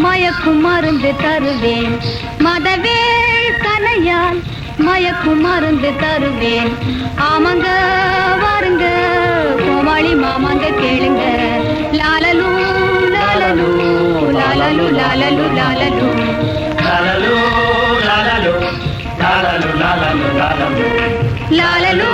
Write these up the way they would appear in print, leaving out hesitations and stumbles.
மயக்குமருந்து தருவேன் மதவேள் கனையால் மயக்குமருந்து தருவேன் ஆமங்க வாருங்க கோமாளி மாமாங்க கேளுங்க லாலலு லாலலு லாலலு லாலலு லாலலு லாலலு லாலலு லாலலு லாலலு லாலலு லாலலு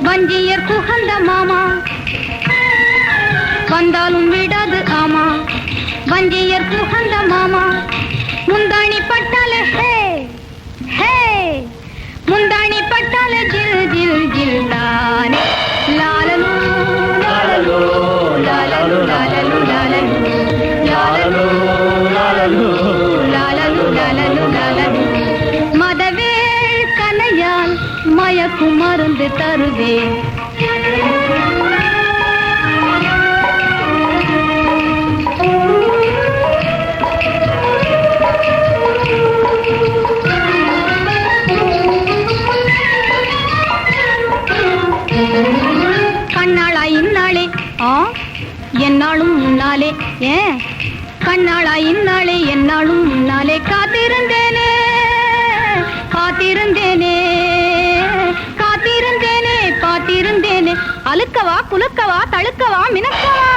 வஞ்சியர் புகந்த மாமா வந்தாலும் விடாது ஆமா வஞ்சியர் புகந்த மாமா முந்தாணி பட்டால ஹே ஹே முந்தாணி பட்டால ஜில் ஜில் ஜில் தானே லாலலு லாலலு லாலலு லாலலு லாலலு லாலலு லாலலு லாலலு லாலலு லாலலு மதவேள் கனையால் மயக்குமருந்து தருவேன் கண்ணாளா இந்நாளே என்னாலும் முன்னாலே ஏன் கண்ணாளா இந்நாளே என்னாலும் முன்னாலே காத்திருந்தேனே காத்திருந்தேனே காத்திருந்தேனே பார்த்திருந்தேனே அழுக்கவா குலுக்கவா தழுக்கவா மினக்கவா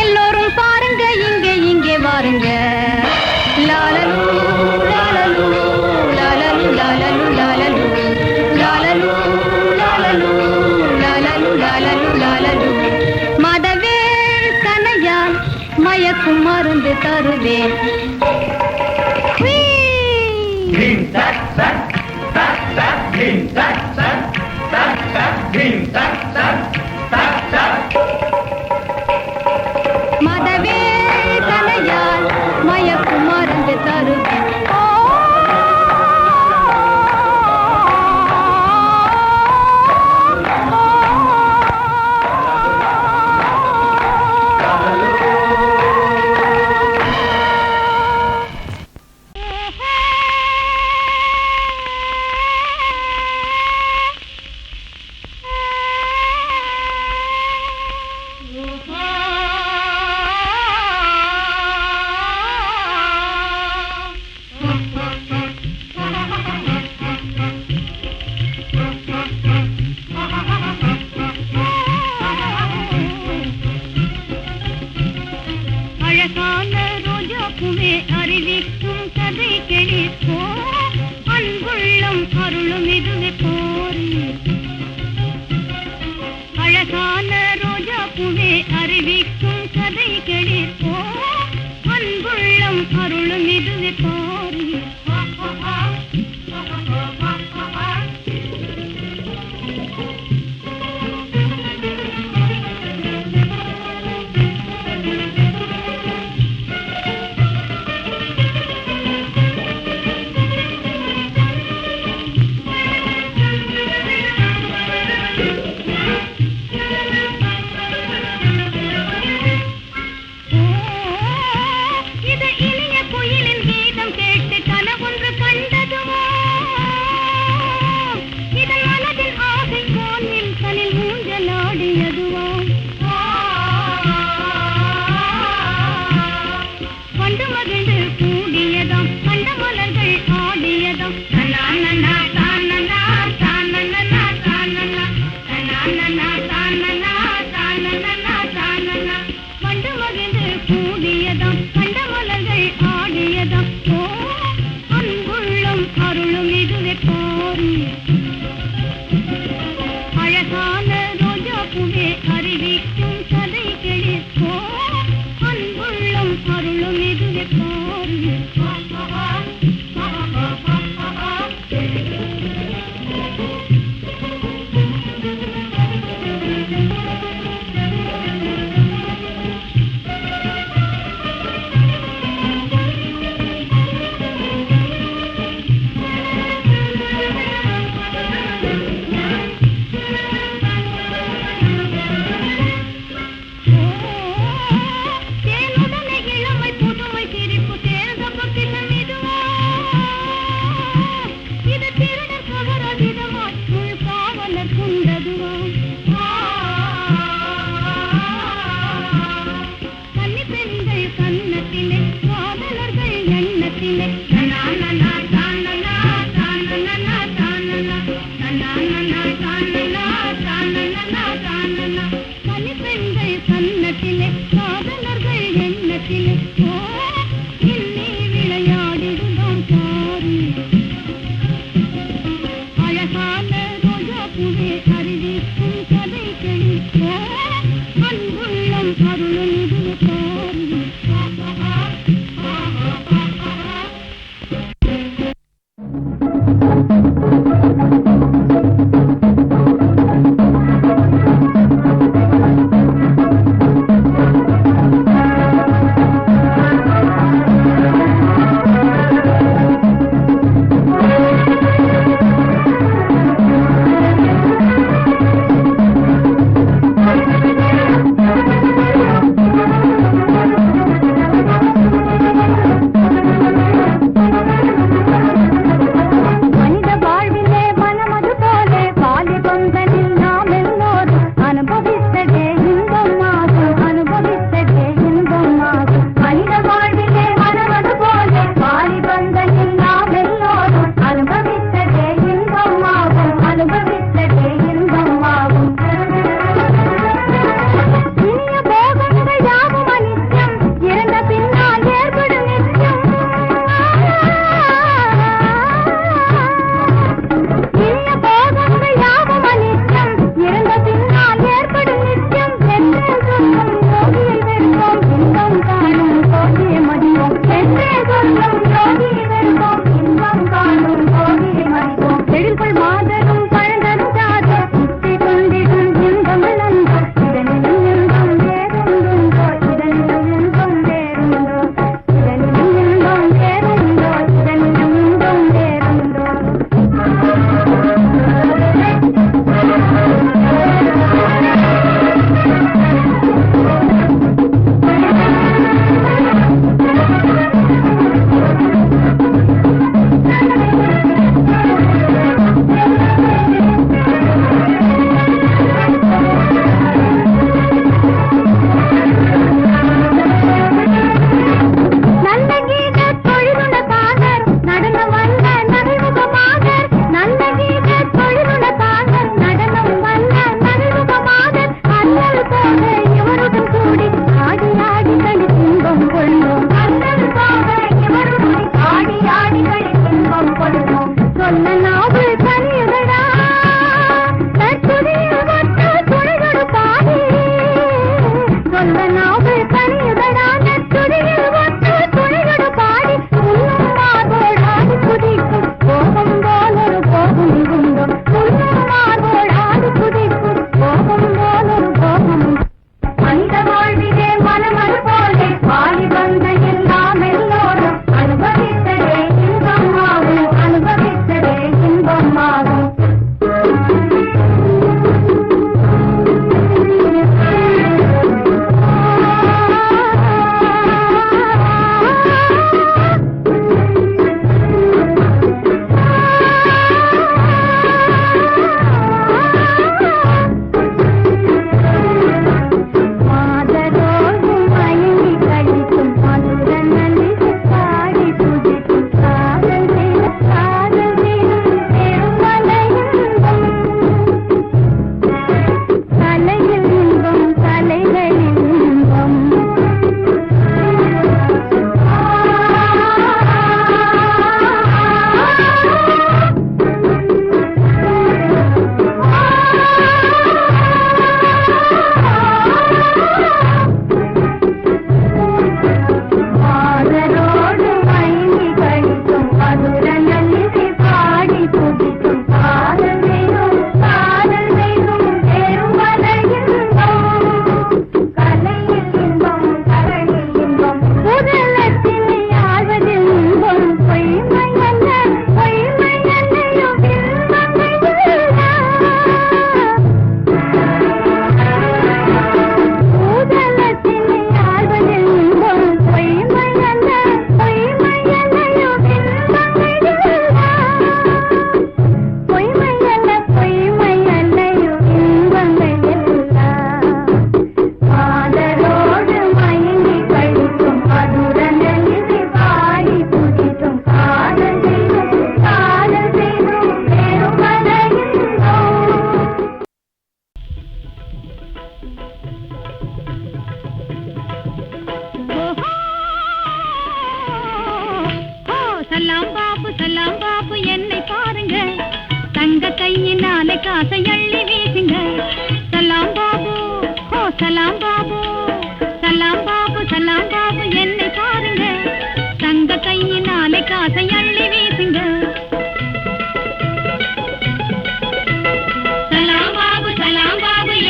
எல்லோரும் பாருங்க இங்கே இங்கே வாருங்க லாலலு லாலலு லாலலு லாலலு லாலலு லாலலு லாலலு லாலலு லாலலு லாலலு மதவேள் கனையால் மயக்கும் மருந்து தருவேன் மதவேள் கனையால் மயக்கும் மருந்து தருவேன் காசை அள்ளி வீசுங்க. சலாம் பாபு ஓ சலாம் பாபு, சலாம் பாபு சலாம் பாபு என்னை பாருங்க. தங்க கையினாலே காசை அள்ளி வீசுங்க. சலாம் பாபு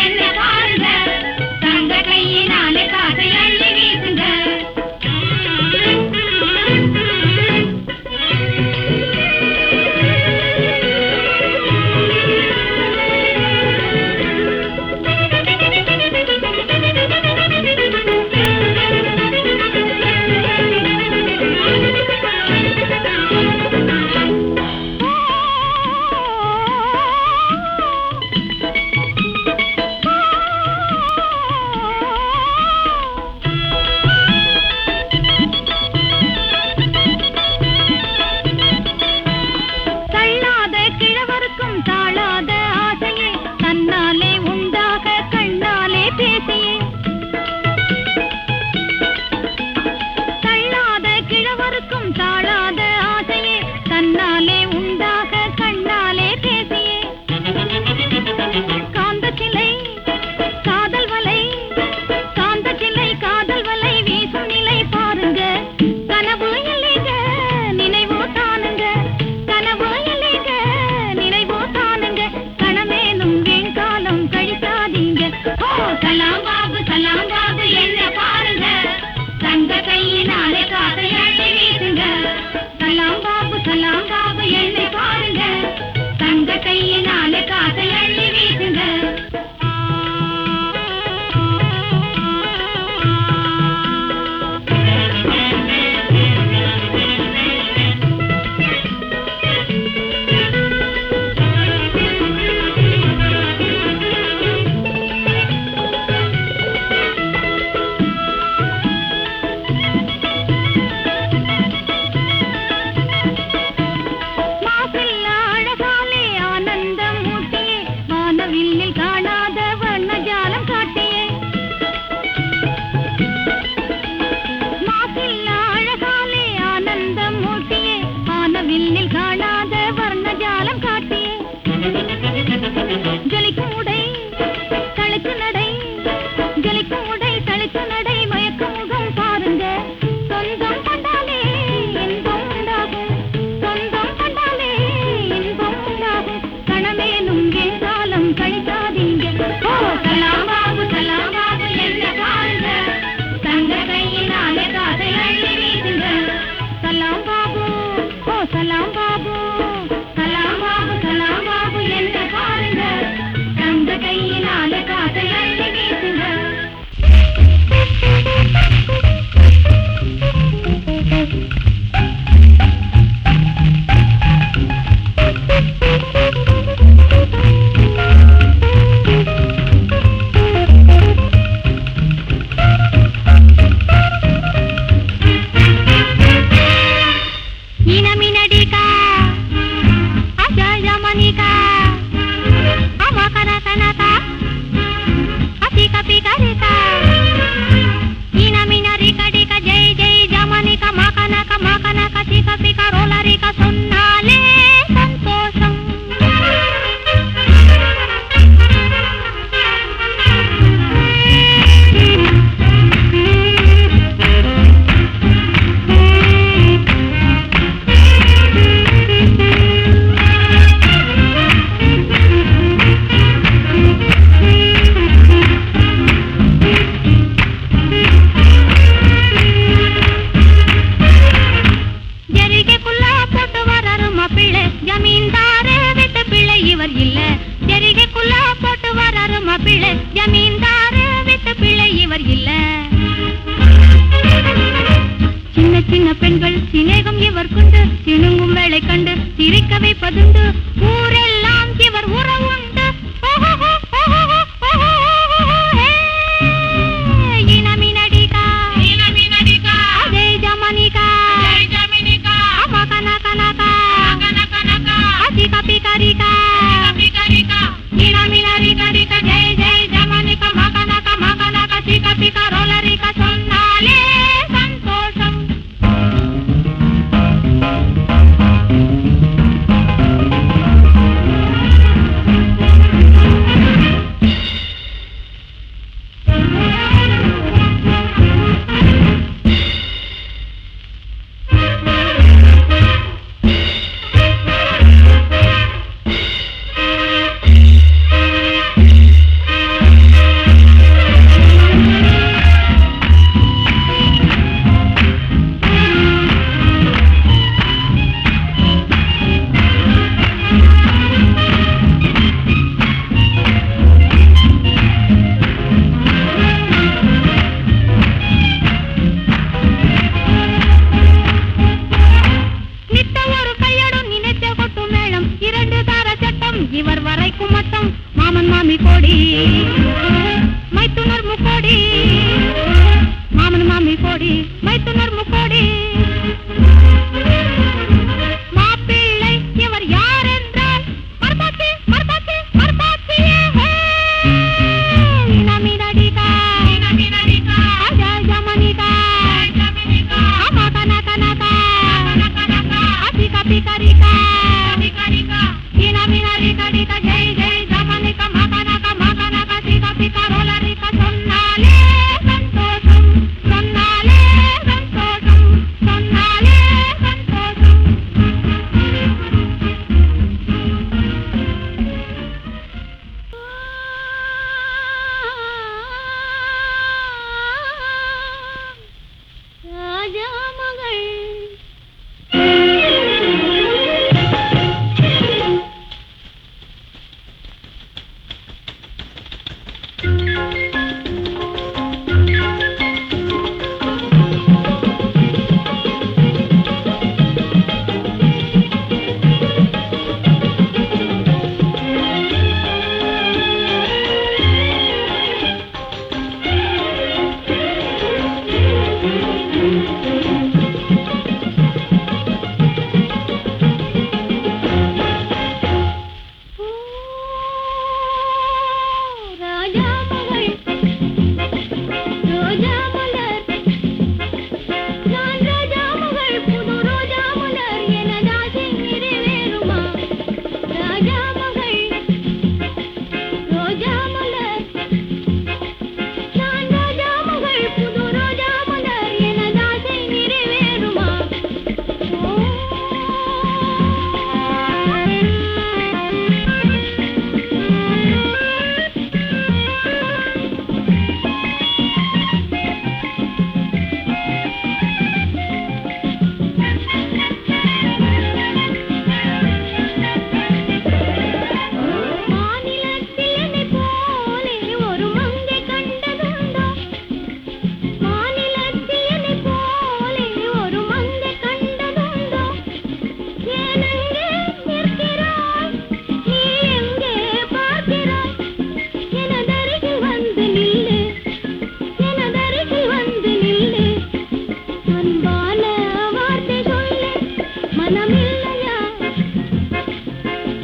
என்னை பாருங்க. தங்க கையினாலே காசை அள்ளி வீசுங்க.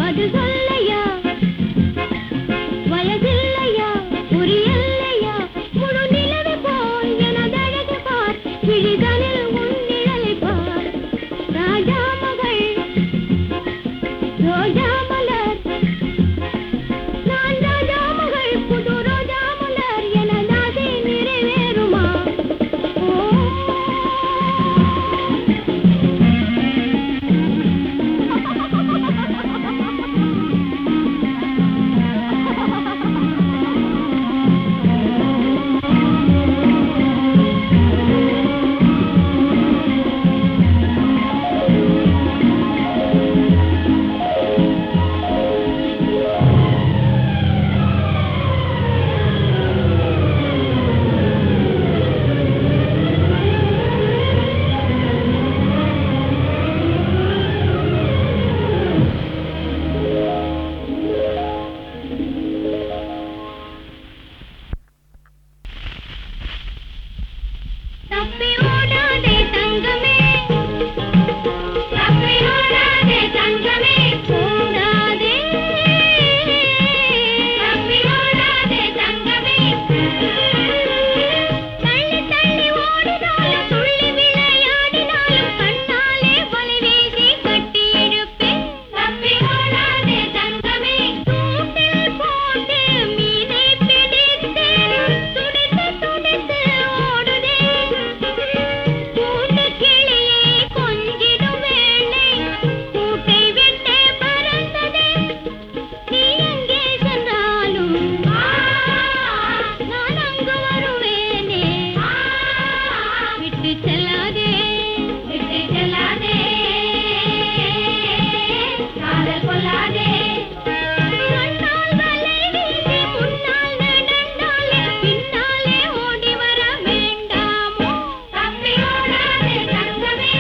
அது சொல்லையா வயதில்லையா புரியல்லையா முழு நிலவு போல் எனதழகு பார் விழிகளில் உன் நிழலை பார் ராஜா மகள் ரோஜா மலர் நான் ராஜா மகள் புது ரோஜா மலர் எனதாசை நிறைவேறுமா தப்பி ஓடாதே தங்கமே தப்பி ஓடாதே தங்கமே ஓடாதே தப்பி ஓடாதே தங்கமே தள்ளி தள்ளி ஓடினாலும் துள்ளி விளையாடினாலும் கண்ணாலே வலை வீசி கட்டி இழுப்பேன் தப்பி ஓடாதே தங்கமே தூண்டில் போட்டு மீனை பிடித்தேன் துடித்து துடித்து ஓடுதே கூட்டு கிளியை கொஞ்சிடும் வேளை கூட்டை விட்டே பறந்ததே நீ எங்கே சென்றாலும் நான் அங்கு வருவேனே விட்டு செல்லாதே காதல் கொள்ளாதே கண்ணால் வலை வீசி முன்னால் நடந்தாலே பின்னாலே ஓடி வர வேண்டாமோ தப்பி ஓடாதே தங்கமே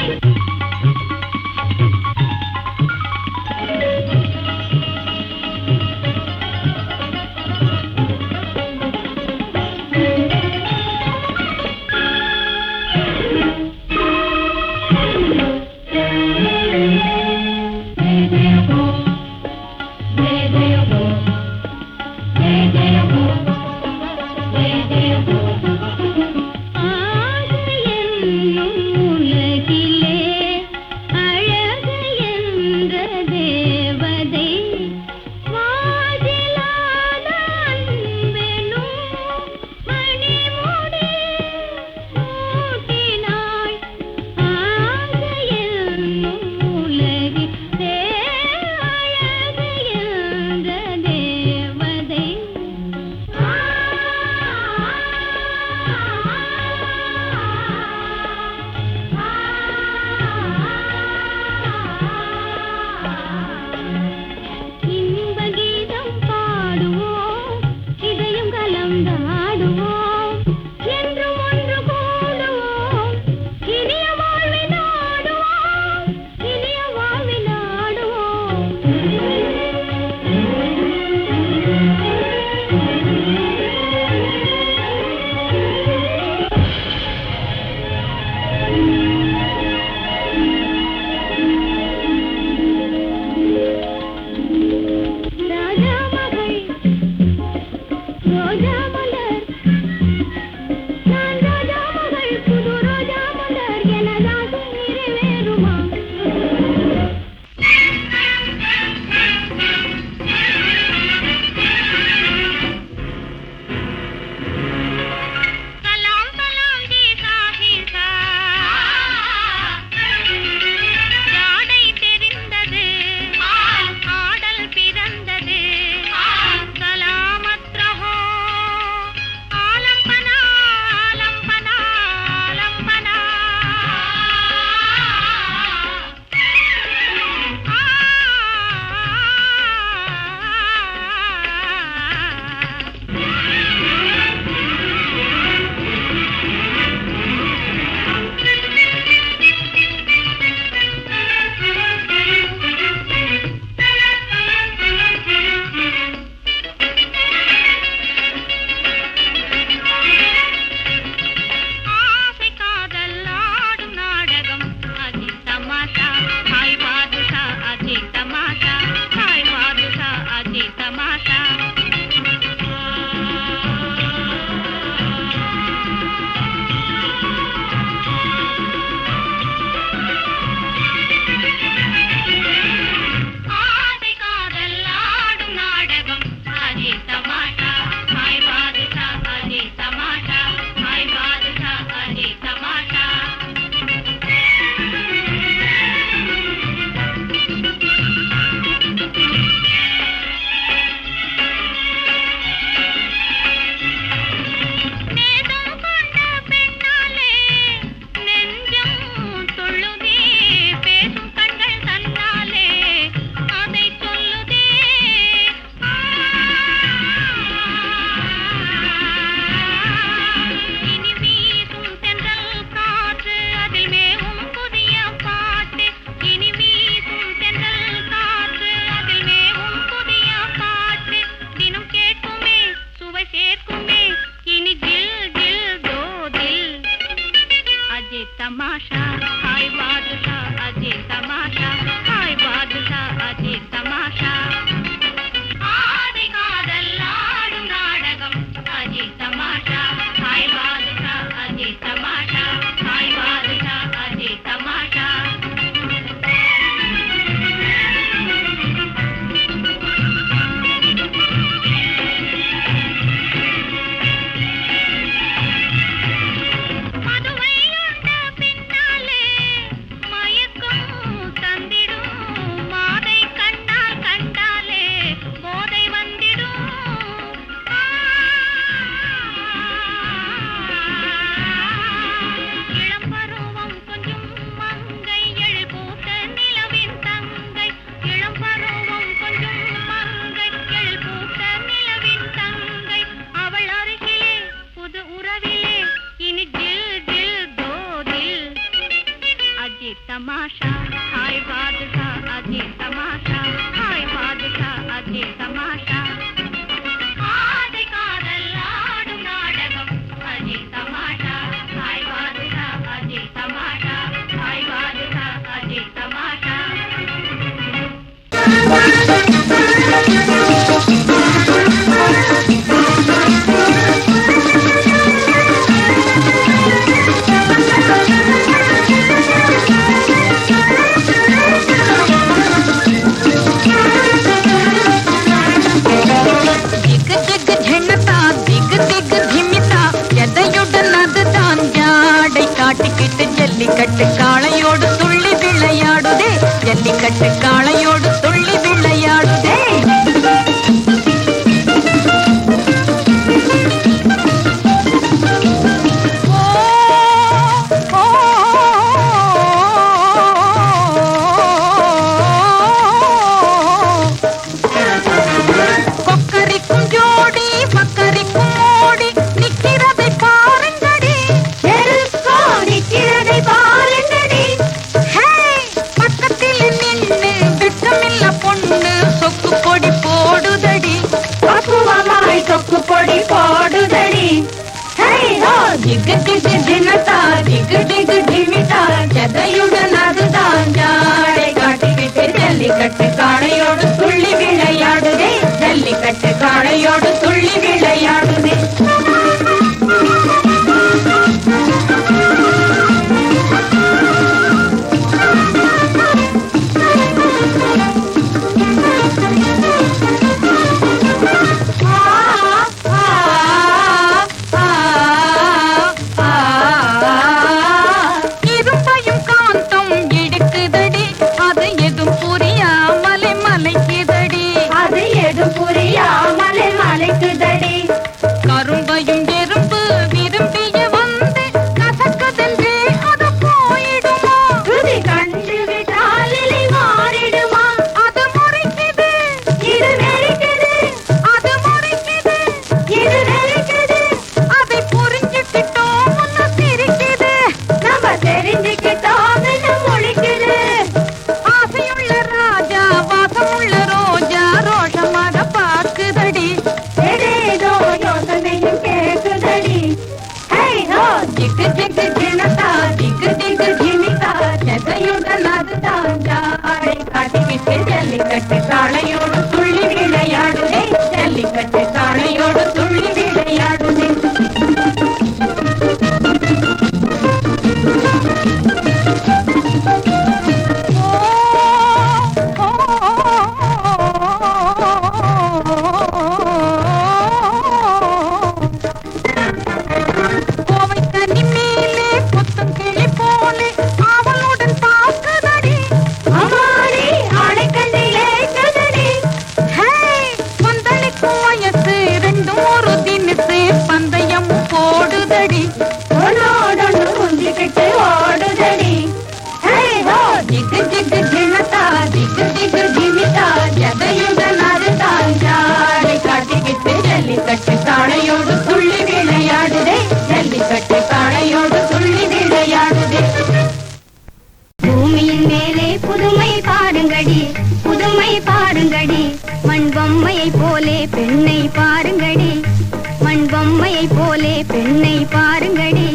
ஜல்லிக்கட்டு காளையோடு துள்ளி விளையாடுதே, ஜல்லிக்கட்டு காளையோடு துள்ளி விளையாடுதே. Digga digga dinata, digga digga dimita, ஜதையுடன் அதுதான் ஜாடை காட்டிவிட்டு ஜல்லிக்கட்டு காளையோடு துள்ளி விளையாடுதே, ஜல்லிக்கட்டு காளையோடு துள்ளி விளையாடுதே. கரும்பையும் எறும்பு விரும்பிய வந்து கசக்குதென்றே அது போயிடுமா, துதி கண்டு விட்டால் இலை மாறிடுமா, அது முறைக்குது இது நெருக்குது, அது முறைக்குது இது நெருக்குது, அதை புரிஞ்சுக்கிட்டோம் முன்ன சிரிக்குது, நம்ம தெரிஞ்சுக்கிட்டோம் முழிக்குது. ஆசையுள்ள ராஜா வாசமுள்ள ரோஜா ரோஷமாக பார்க்குதடி, digga digga dinata, digga digga dimita, ஜதையுடன் அதுதான் ஜாடை காட்டிவிட்டு ஜல்லிக்கட்டு காளையோடு துள்ளி விளையாடுதே, ஜல்லிக்கட்டு காளையோடு துள்ளி விளையாடுதே. ஜல்லிக்கட்டு காளையோடு துள்ளி விளையாடுதே, ஜல்லிக்கட்டு காளையோடு துள்ளி விளையாடுதே. பூமியின் மேலே புதுமை பாருங்கடி, புதுமை பாருங்கடி, மண் பொம்மையை போலே பெண்ணை பாருங்கடி, மண் பொம்மையை போலே பெண்ணை பாருங்கடி.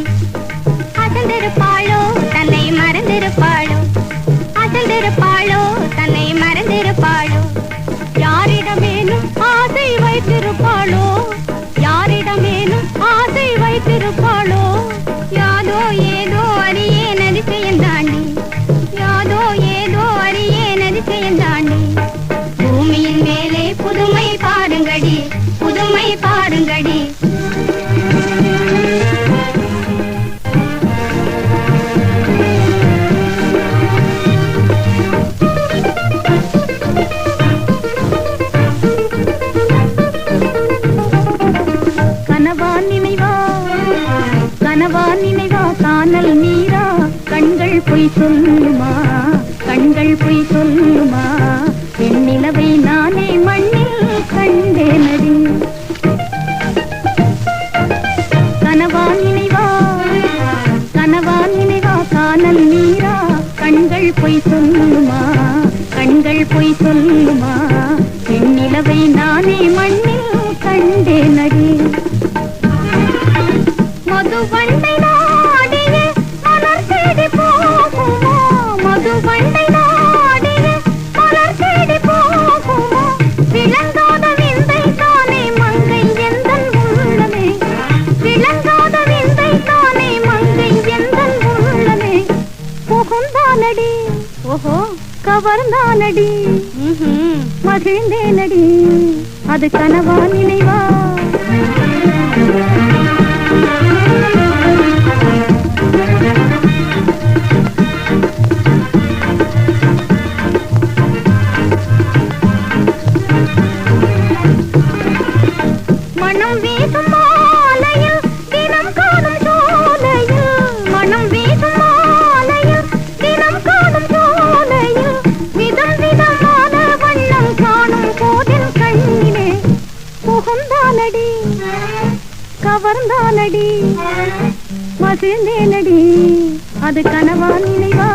அசந்திருப்பாளோ தன்னை மறந்திருப்பாளோ, அசந்திருப்பாளோ தன்னை மறந்திருப்பாளோ, யாரிடமேனும் ஆசை வைத்திருப்பாளோ, யாரிடமேனும் ஆசை வைத்திருப்பாளோ, யாதோ ஏதோ அறியேன் அதிசயம் தாண்டி, யாதோ ஏதோ அறியேன் அதிசயம் தாண்டி. பூமியின் மேலே புதுமை பாருங்கடி, புதுமை பாருங்கடி. கனவா நினைவா காணல் நீரா, கண்கள் பொய் சொல்லுமா, கண்கள் பொய் சொல்லுமா, பெண்ணிலவை நானே மண்ணில் கண்டேனடி. கனவா நினைவா காணல் நீரா, கண்கள் பொய் சொல்லுமா, கண்கள் பொய் சொல்லுமா, பெண்ணிலவை நானே மண்ணில் கண்டேனடி. மதுவண்டை நாடிய மலர் தேடி போகுமோ, மதுவண்டை நாடிய மலர் தேடி போகுமோ, விளங்காத விந்தை தானே மங்கை எந்தன் உள்ளமே, விளங்காத விந்தை தானே மங்கை எந்தன் உள்ளமே. புகுந்தானடி ஓஹோ கவர்ந்தானடி, மகிழ்ந்தேனடி, அது கனவா நினைவா. கவர்ந்தானடி மகிழ்ந்தேனடி அது கனவா நினைவா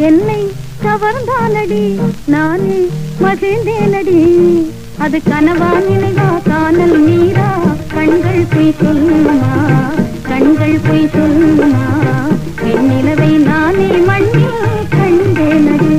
என்னை கவர்ந்தானடி நானே மகிழ்ந்தேனடி அது கனவா நினைவா காணல் நீரா கண்கள் போய் சொல்லுமா கண்கள் போய் சொல்லுமா என் நிலவை நானே மண்ணில் கண்டேனடி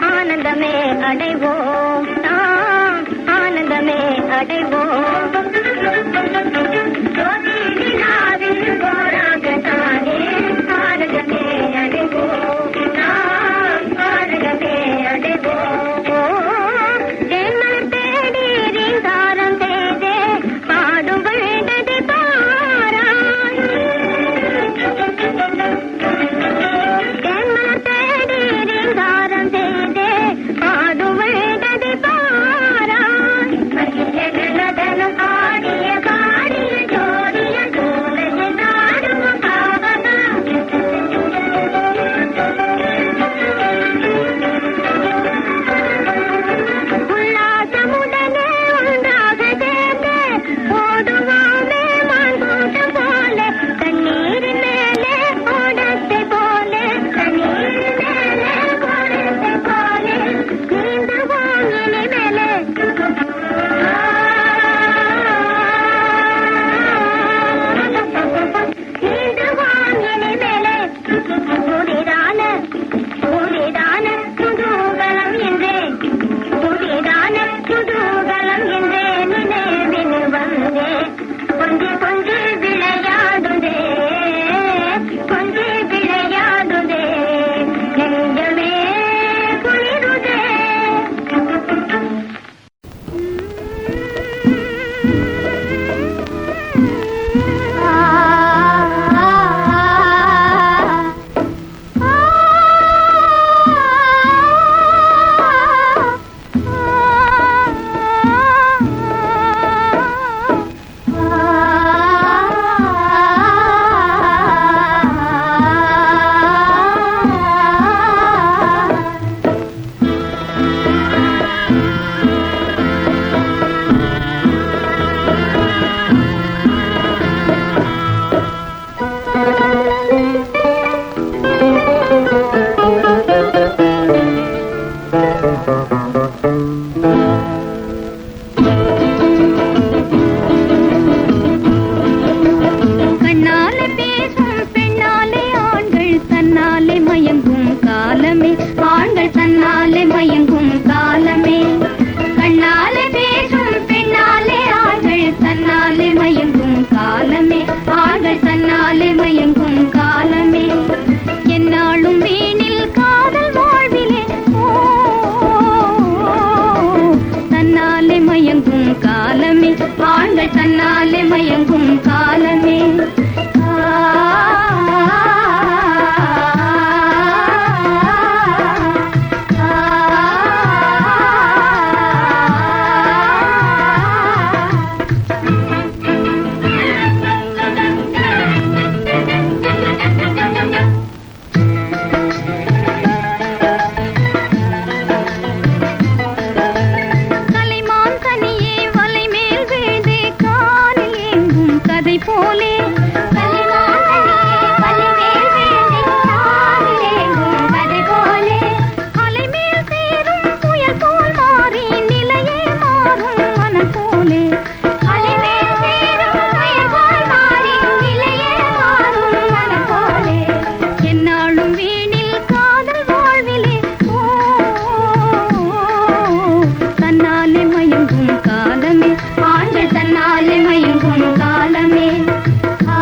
ஆனந்தமே அடைவோம் ஆனந்தமே அடைவோம் ஆனந்தமே அடைவோம் ஆனந்தமே அடைவோம் தேன்மலர் தேடி ரீங்காரம் செய்தே பாடும் வேண்டது பாராய் தேன்மலர் தேடி ரீங்காரம் செய்தே பாடும் வேண்டது பாராய் நடனம் ஆடிய பாடிய ஜோடி தன்னாலே மயங்கும் காலமே என்னாலும் வீணில் காதல் வாழ்விலே ஓ தன்னாலே மயங்கும் காலமே ஆண்கள் தன்னாலே மயங்கும் காலமே போலே அலைமேல் சேரும் புயல் போல் மாறி நிலையே மாறும் மனம் போலே அலைமேல் சேரும் புயல் போல் மாறி நிலையே மாறும் மனம் போலே என்னாலும் வீணில் காதல் வாழ்விலே ஓ தன்னாலே மயங்கும் காலமே ஆண்கள் தன்னாலே மயங்கும் காலமே ஆ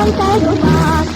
வரம் தருவார்.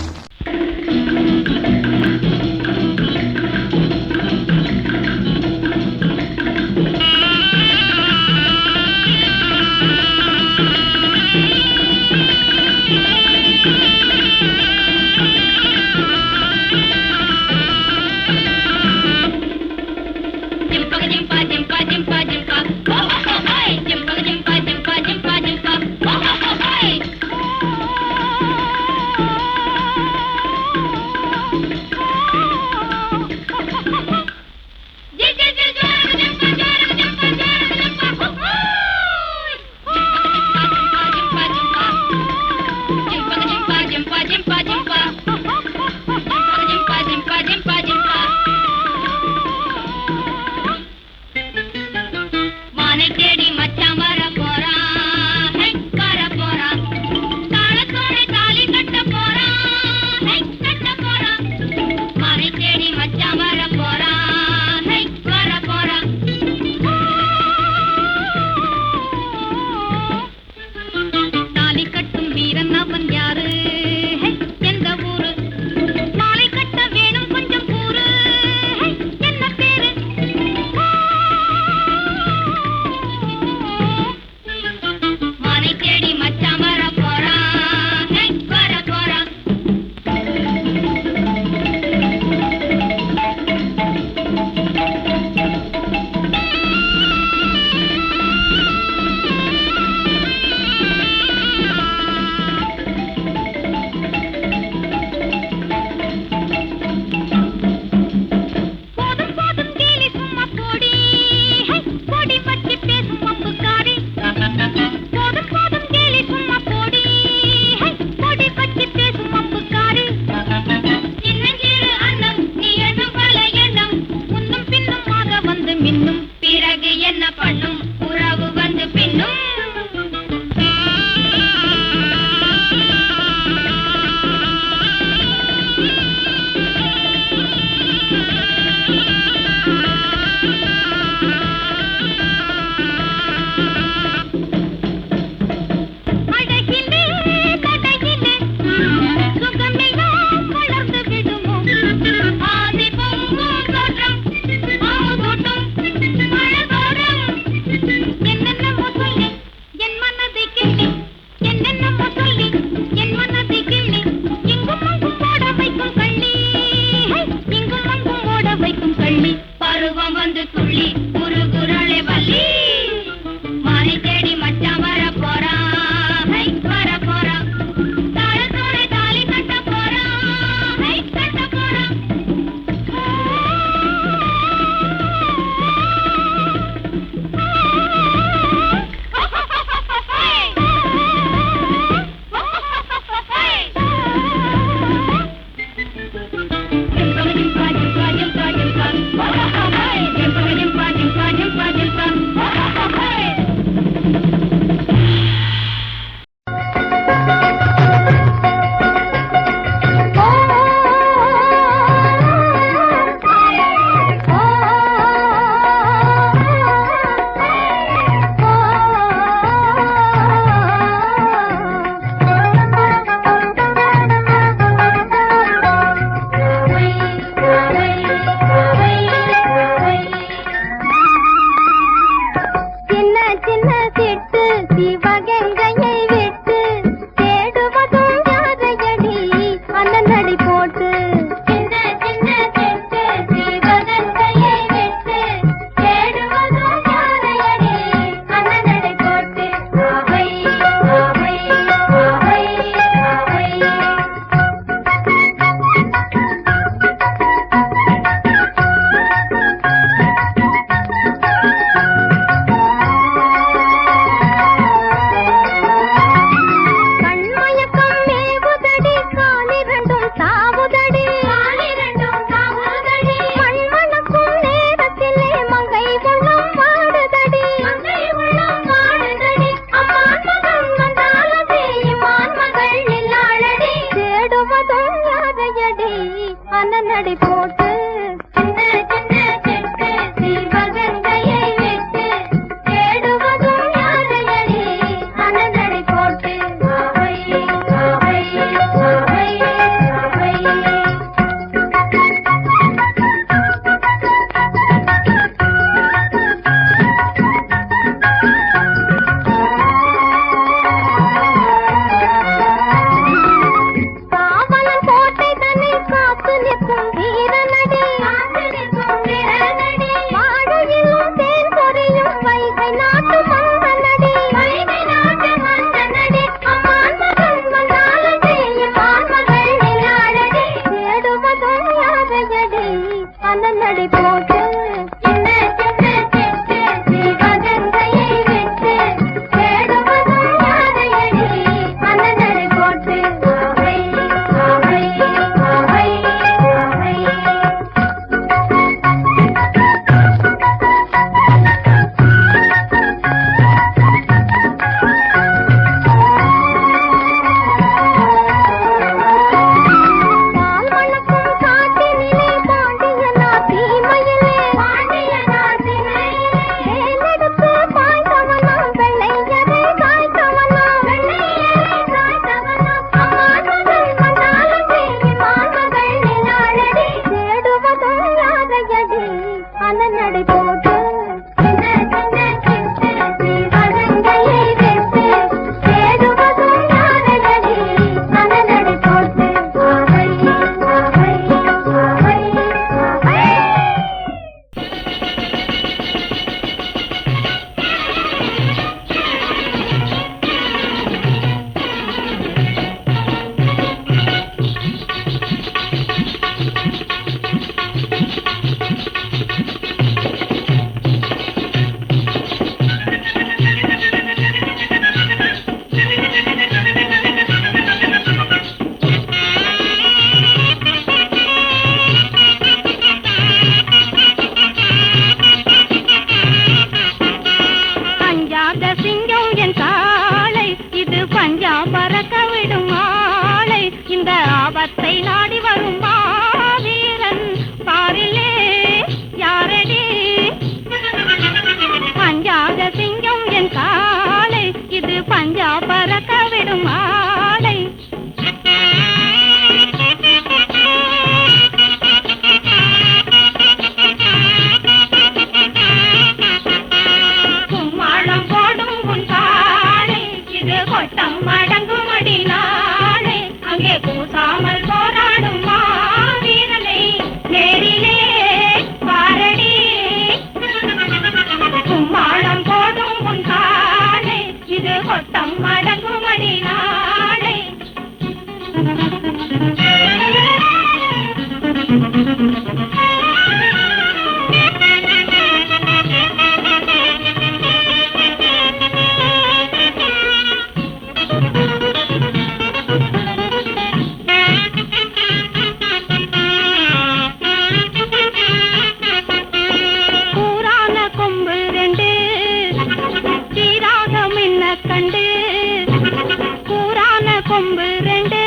கொம்பு ரெண்டு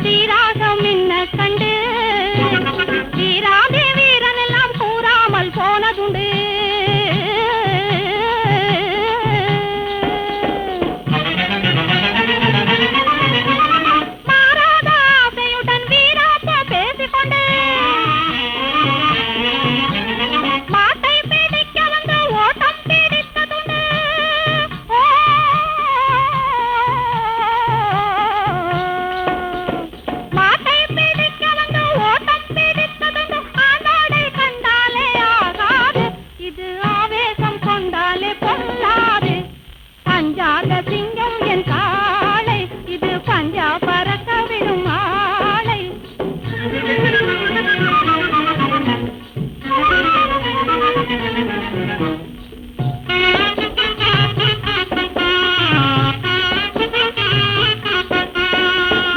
சீராக மின்ன கண்டு வீராதி வீரன் எல்லாம் கூறாமல் போனதுண்டு. மாறாத ஆசையுடன் வீராப்ப பேசிக்கொண்டு மாட்டை பிடிக்க வந்து ஓட்டம் பிடித்ததுண்டு. மாட்டை பிடிக்க வந்து ஓட்டம் பிடித்ததுண்டு. ஆண்டாடை கண்டாலே ஆகாது, இது ஆவேசம் கொண்டாலே பொல்லாது. பஞ்சாத சிங்கம் என் காளை, இது பஞ்சா பறக்க விடும் ஆளை.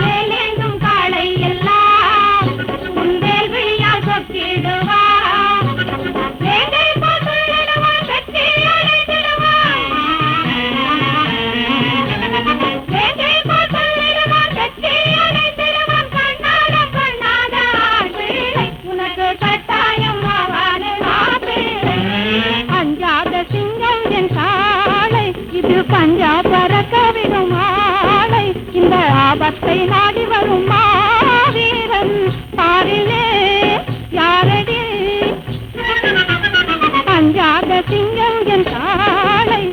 வேலேந்தும் காளை எல்லாம் உன் வேல்விழியால் சொக்கிடுவான். வேங்கை போல் சொல்லிடுவான், வெற்றி அடைந்திடுவான். வேங்கை போல் சொல்லிடுவான், வெற்றி அடைந்திடுவான். கண்ணாட கண்ணாத ஆண் பிள்ளை, உனக்கு கட்டாயம் ஆவானே மாப்பிள்ளை. அஞ்சாத சிங்கம் என் காளை, இது பஞ்சா பறக்க விடும் ஆளை. இந்த ஆபத்தை நாடி வரும் மாவீரன் பாரிலே யாரடி. அஞ்சாத சிங்கம் என் காளை.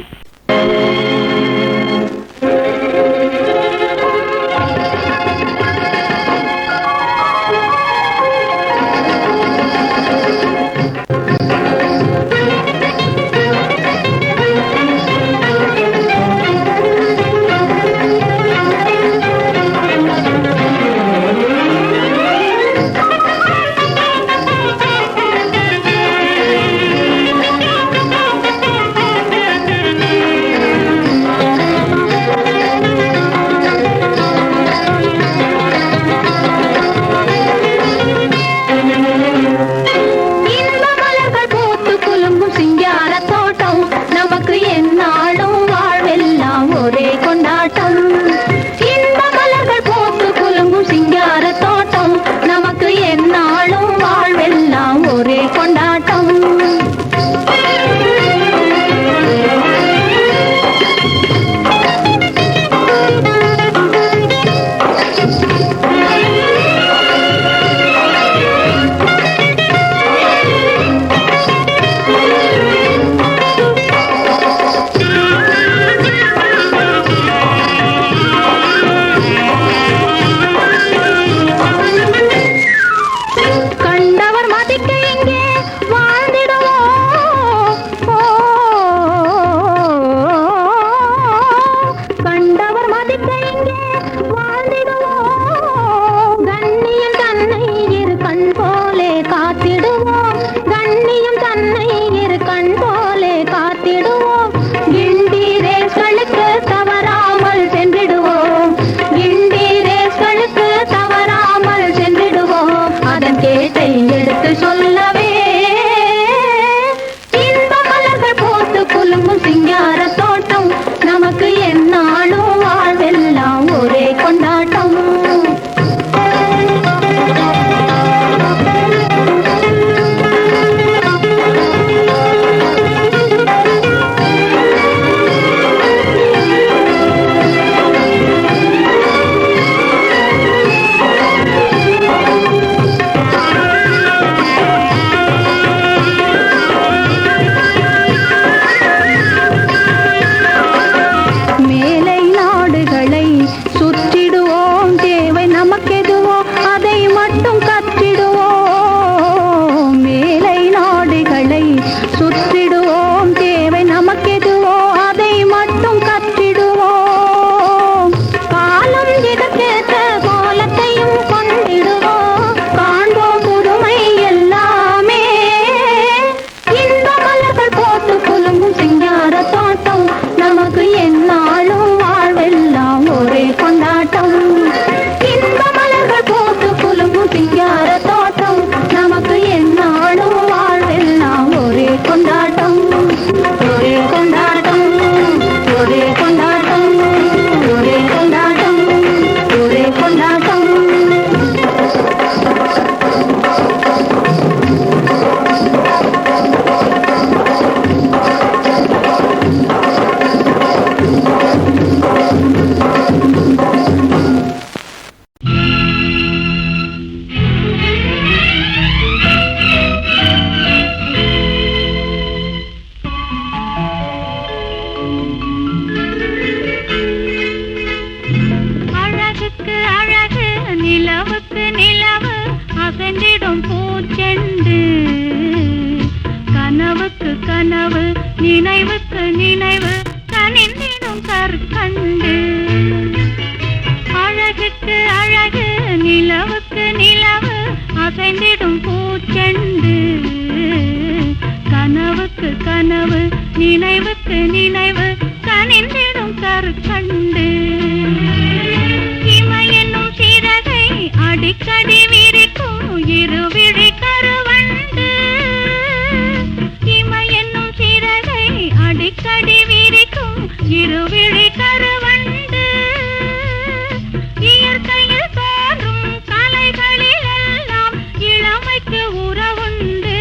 இன்ப மலர்கள் பூத்து குலுங்கும் சிங்கார தோட்டம், நமக்கு எந்நாளும் வாழ்வெல்லாம் ஒரே கொண்டாட்டம். இன்ப மலர்கள் பூத்து குலுங்கும் சிங்கார தோட்டம், நமக்கு எந்நாளும் வாழ்வெல்லாம் ஒரே கொண்டாட்டம். கண்டவர் மதிக்க இங்கே வாழ்ந்திடுவோம். கண்டவர் மதிக்க இங்கே வாழ்ந்திடுவோம். கண்ணியம் தன்னை இரு கண் போலே காத்திடுவோம். கண்ணியம் தன்னை இரு கண் போலே காத்திடுவோம். கிண்டி ரேஸ்களுக்கு தவறாமல் சென்றிடுவோம். கிண்டி ரேஸ்களுக்கு தவறாமல் சென்றிடுவோம். அதன் கேட்டை எடுத்து சொல்லவே இன்ப மலர்கள் போட்டு குலுங்கும் சிங்கார தோட்டம், நமக்கு எந்நாளும் வாழ்வெல்லாம் ஒரே கொண்டாட்டம். மேலை நாடுகளை சுற்றிடுவோம். தேவை நமக்கெதுவோ அதை மட்டும் கற்றிடுவோம். மேலை நாடுகளை சுற்றிடுவோம். தேவை நமக்கெதுவோ அதை மட்டும் கற்றிடுவோம். காலம் இதற்கேற்ற கோலத்தையும் கொண்டிடுவோம். காண்போம் புதுமை எல்லாமே. இன்ப மலர்கள் போட்டு குலுங்கும் சிங்கார தோட்டம், நமக்கு எந்நாளும் வாழ்வெல்லாம் ஒரே கொண்டாட்டம். அழகுக்கு அழகு நிலவுக்கு நிலவு அசைந்திடும் பூச்செண்டு கனவுக்கு கனவு நினைவுக்கு நினைவு கனிந்திடும் கற்கண்டு அழகுக்கு அழகு நிலவுக்கு நிலவு அசைந்திடும் பூச்செண்டு கனவுக்கு கனவு நினைவுக்கு நினைவு கனிந்திடும் கற்கண்டு இமை என்னும் சிறகை அடிக்கடி விரிக்கும் இருவிழி கருவண்டு இமை என்னும் சிறகை அடிக்கடி விரிக்கும் இருவிழி கருவண்டு இயற்கையில் தோன்றும் கலைகளில் எல்லாம் இளமைக்கு உறவுண்டு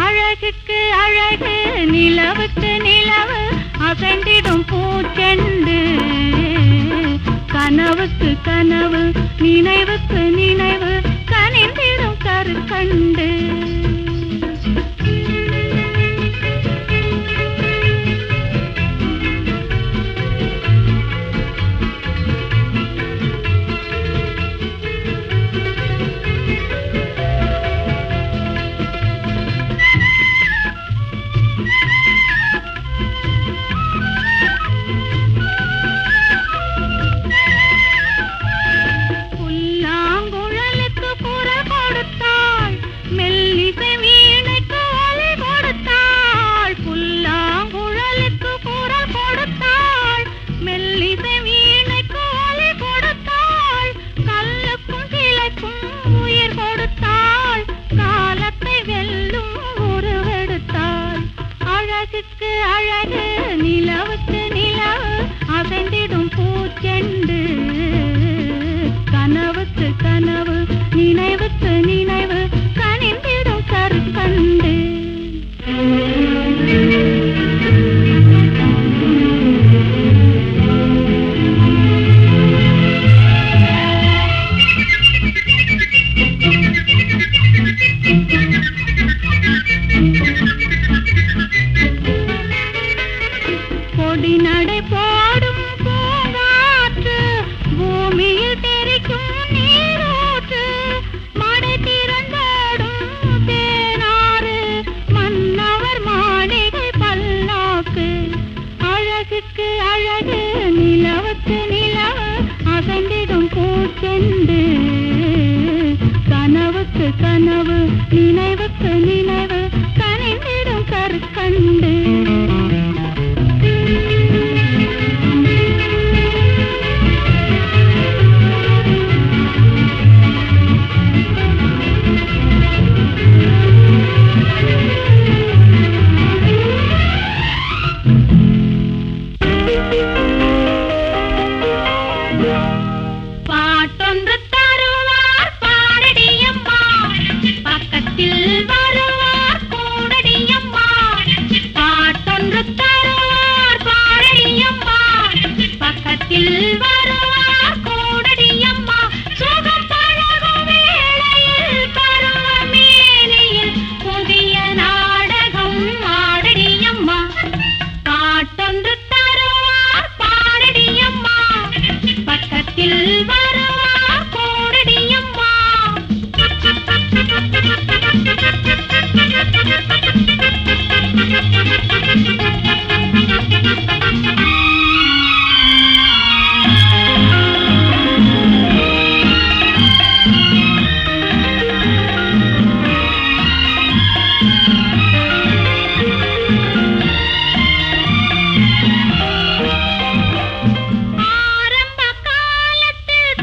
அழகுக்கு அழகு நிலவுக்கு நிலவு அசைந்திடும் பூச்செண்டு கனவுக்கு கனவு நினைவுக்கு நினைவு கனிந்திடும் கற்கண்டு புல்லாங்குழலுக்கு குரல் கொடுத்தாள் மெல்லிசை வீணைக்கு ஒலி கொடுத்தாள் புல்லாங்குழலுக்கு குரல் கொடுத்தாள் மெல்லிசை வீணைக்கு ஒலி கொடுத்தாள் கல்லுக்கும் சிலைக்கும் உயிர் கொடுத்தாள் காலத்தை வெல்லும் உருவெடுத்தாள் அழகுக்கு அழகு நிலவுக்கு நிலவு அசைந்திடும் பூச்செண்டு கனவுக்கு கனவு நினைவுக்கு நினைவு கனிந்திடும் கற்கண்டு கொடி நடை போடும் பூங்காற்று பூமியில் தெரிக்கும் நீரூற்று மடை திறந்தாடும் தேனாறு மன்னவர் மாளிகை பல்லாக்கு அழகுக்கு அழகு நிலவுக்கு நிலவு அசைந்திடும் பூச்செண்டு கனவுக்கு கனவு நினைவுக்கு நினைவு கனிந்திடும் கற்கண்டு பாட்டொன்று தருவார் பாடடியம்மா பக்கத்தில் வருவார் கூடடியம்மா பாட்டொன்று தருவார் பாடடியம்மா பக்கத்தில் வருவார் கூடடியம்மா சுகம் பழகும் வேளையில் பருவமேனியில் புதிய நாடகம் ஆடடியம்மா பாட்டொன்று தருவார் பாடடியம்மா பக்கத்தில் வருவார் கோடடியம்மா ஆரம்ப காலத்தில்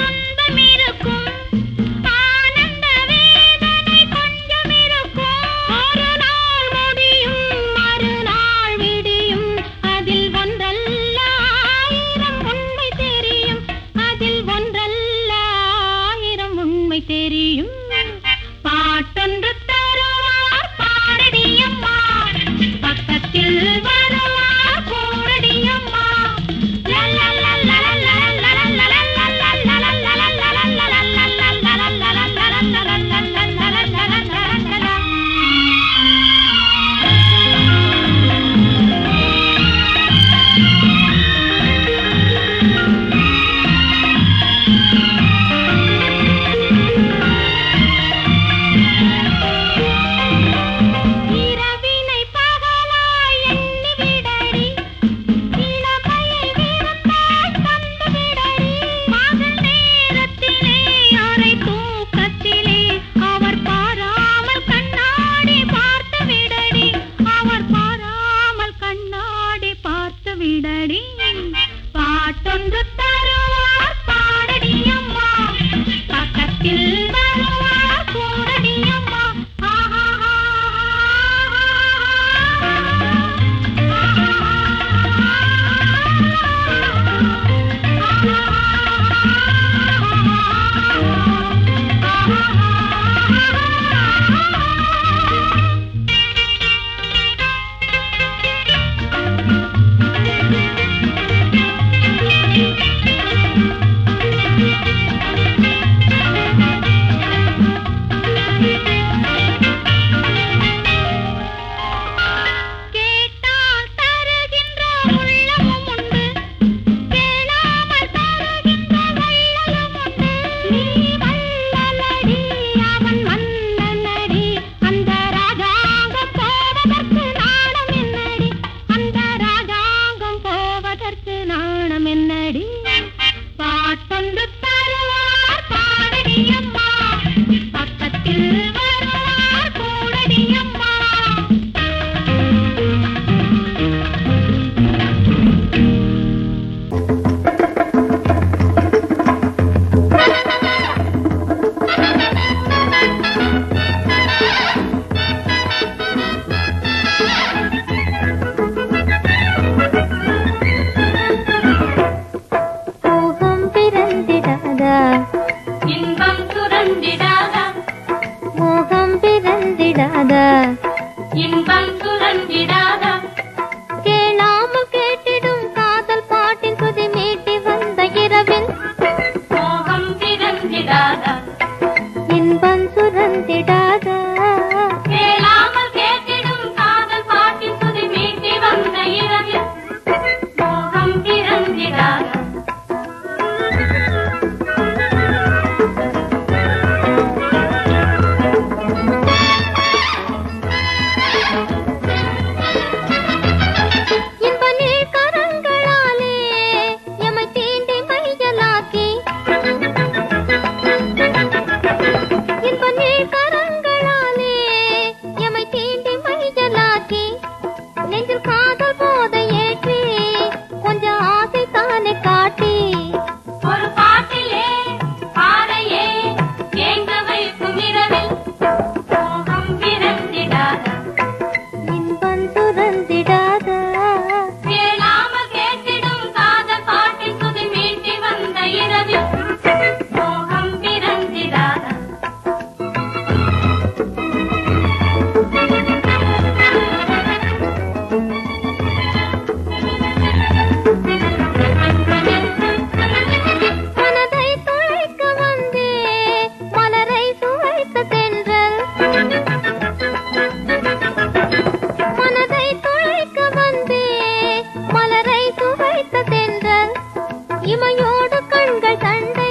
கண்கள் சண்டை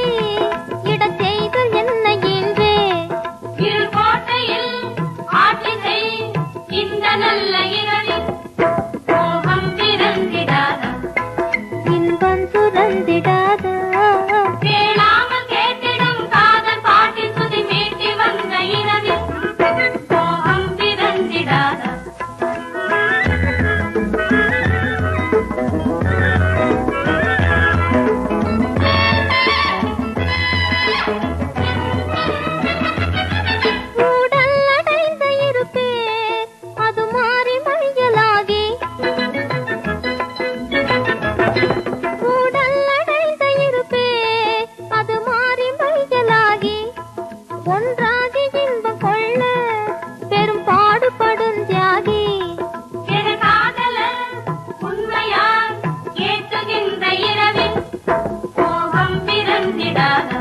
இடச் செய்தல் என்ன என்றே கோட்டையில் ஆட்சி செய் இந்த நல்ல இரவில் மோகம் பிறந்திடாத இன்பம் சுரந்திடாத கேளாமல் கேட்டிடும் காதல் பாட்டி சுதி மீட்டி வந்த இரவில் மோகம் பிறந்திடாத ஊடல் அடைந்த இருப்பே அது மாறி மையலாகி ஊடல் அடைந்த இருப்பே அது மாறி மையலாகி ஒன்றாகி இன்பம் கொள்ள பெரும் பாடுபடும் தியாகி என காதலர் உண்மையால் ஏற்றுகின்ற இரவில் மோகம் பிறந்திடாத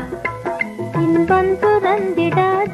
இன்பம் சுரந்திடாத